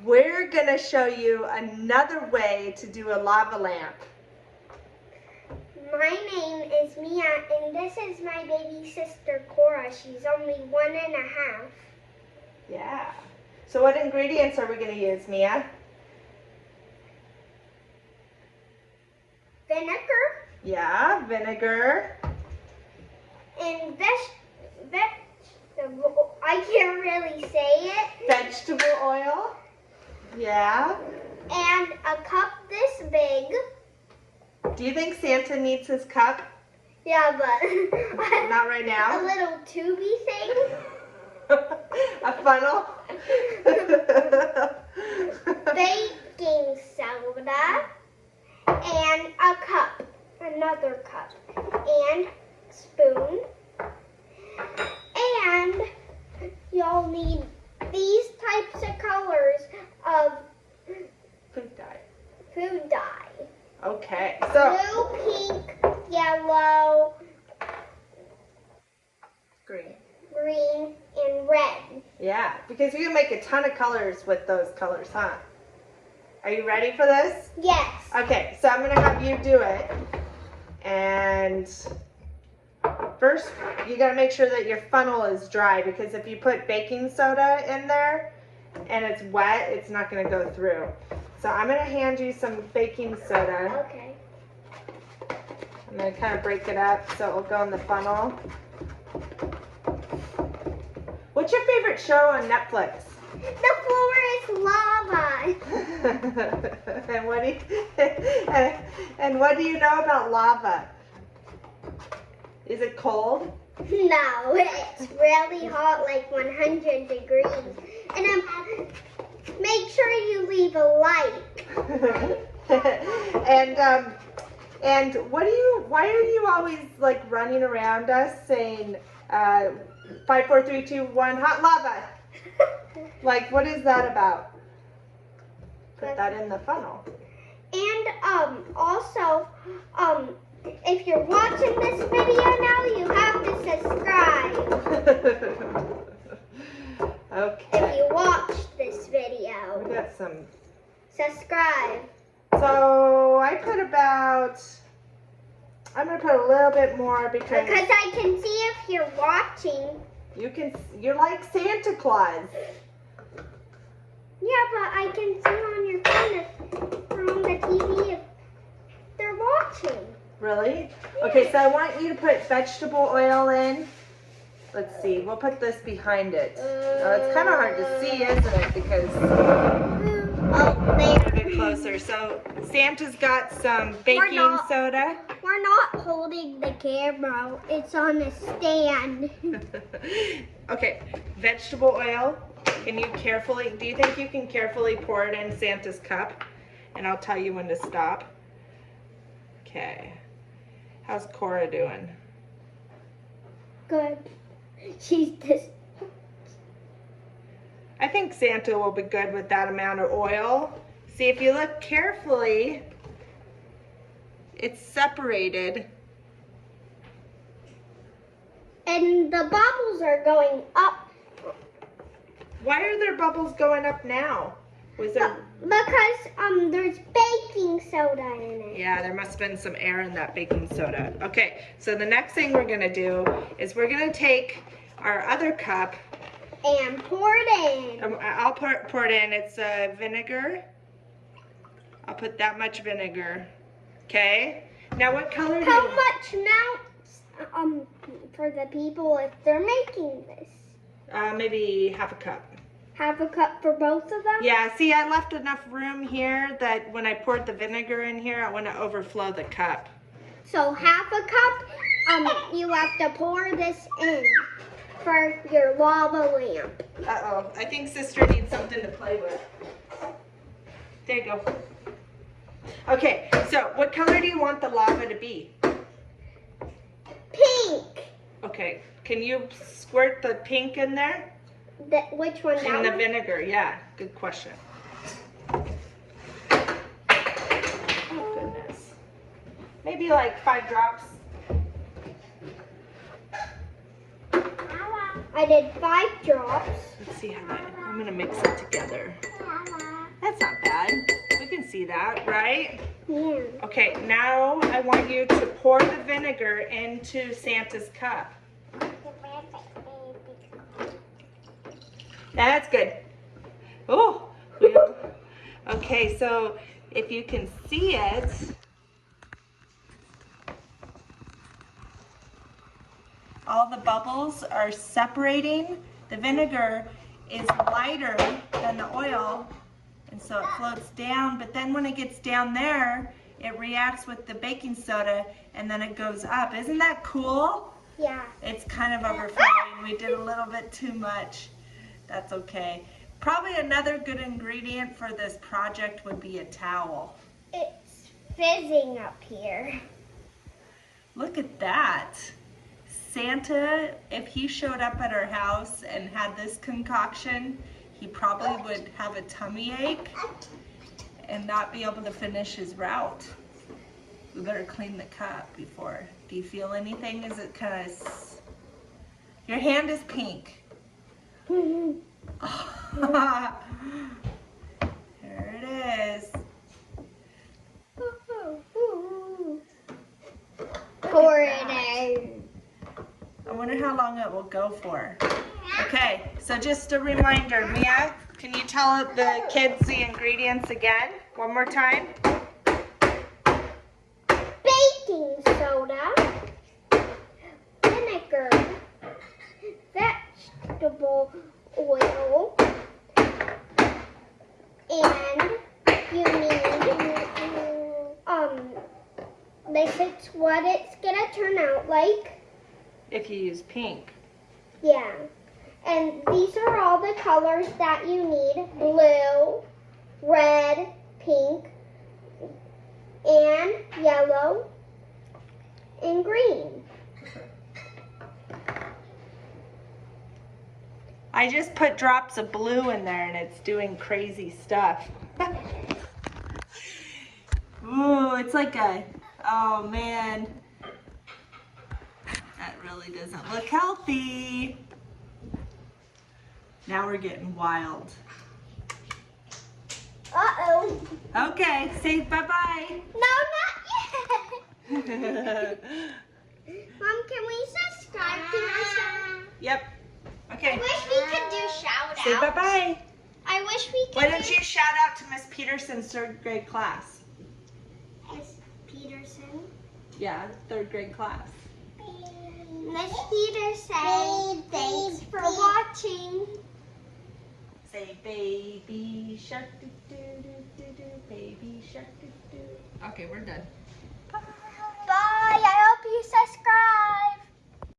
we're gonna show you another way to do a lava lamp. My name is Mia, and this is my baby sister Cora. She's only 1.5. Yeah. So what ingredients are we gonna use, Mia? Vinegar Yeah, vinegar. and vegetable. I can't really say it. Vegetable oil. Yeah. And a cup this big. Do you think Santa needs his cup? Yeah, but Not right a now. little tubey thing. A funnel. Baking soda. And a cup. Another cup. And spoon. And you'll need these types of colors of Food dye. food dye. Okay. So Blue, pink, yellow, green. green, and red. Yeah, because you can make a ton of colors with those colors, huh? Are you ready for this? Yes. Okay, so I'm gonna have you do it. And first, you gotta make sure that your funnel is dry, because if you put baking soda in there and it's wet, it's not gonna go through. So I'm gonna hand you some baking soda. Okay. I'm gonna kind of break it up so it will go in the funnel. What's your favorite show on Netflix? The floor is lava. And what do you know about lava? Is it cold? No, it's really hot, like 100 degrees. And make sure you leave a like. And why are you always like running around us saying 5, 4, 3, 2, 1 hot lava? Like, what is that about? Put that in the funnel. And also if you're watching this video now, you have to subscribe. Okay. If you watched this video, We got some. subscribe. So I'm gonna put a little bit more because Because I can see if you're watching. you're like Santa Claus. Yeah, but I can see on your phone or on the TV if they're watching. Really? Okay, so I want you to put vegetable oil in. Let's see, we'll put this behind it. Oh, it's kind of hard to see, isn't it? Because Oh, a there. bit closer. So Santa's got some baking not. soda. We're not holding the camera. It's on a stand. Okay, vegetable oil. Do you think you can carefully pour it in Santa's cup? And I'll tell you when to stop. Okay. How's Cora doing? Good. She's just. I think Santa will be good with that amount of oil. See, if you look carefully, it's separated. And the bubbles are going up. Why are there bubbles going up now? Was there? Because there's baking soda in it. Yeah, there must have been some air in that baking soda. Okay, so the next thing we're gonna do is we're gonna take our other cup. And pour it in. I'll pour it in. It's vinegar. I'll put that much vinegar. Okay. Now what color do How you? much now? For the people if they're making this. Maybe half a cup. Half a cup for both of them? Yeah, see, I left enough room here that when I poured the vinegar in here, I want to overflow the cup. So half a cup, you have to pour this in for your lava lamp. Uh-oh, I think sister needs something to play with. There you go. Okay, so what color do you want the lava to be? Pink. Okay, can you squirt the pink in there? Which one? In the vinegar, yeah. Good question. Oh, goodness. Maybe like 5 drops. I did 5 drops. Let's see how I'm going to mix it together. That's not bad. We can see that, right? Yeah. Okay, now I want you to pour the vinegar into Santa's cup. That's good. Oh, okay, so if you can see it, all the bubbles are separating. The vinegar is lighter than the oil, and so it floats down, but then when it gets down there, it reacts with the baking soda, and then it goes up. Isn't that cool? Yeah. It's kind of overflowing. We did a little bit too much. That's okay. Probably another good ingredient for this project would be a towel. It's fizzing up here. Look at that. Santa, if he showed up at our house and had this concoction, he probably would have a tummy ache and not be able to finish his route. We better clean the cup before. Do you feel anything? Is it kind of... Your hand is pink. Here it is. Pour it in. I wonder how long it will go for. Okay, so just a reminder, Mia, can you tell the kids the ingredients again? One more time. Baking soda, vinegar, vegetable oil, and you need, this is what it's gonna turn out like. If you use pink. Yeah. And these are all the colors that you need. Blue, red, pink, and yellow, and green. I just put drops of blue in there and it's doing crazy stuff. Ooh, it's like a, oh man. That really doesn't look healthy. Now we're getting wild. Uh-oh. Okay, say bye-bye. No, not yet. Mom, can we subscribe to my channel? Yep. Okay. I wish we could do shout-outs. Say bye-bye. I wish we could. Why don't you shout out to Miss Pederson's 3rd grade class? Miss Pederson. Yeah, 3rd grade class. Miss Pederson, thanks for watching. Say baby shark doo doo doo doo doo, baby shark doo doo. Okay, we're done.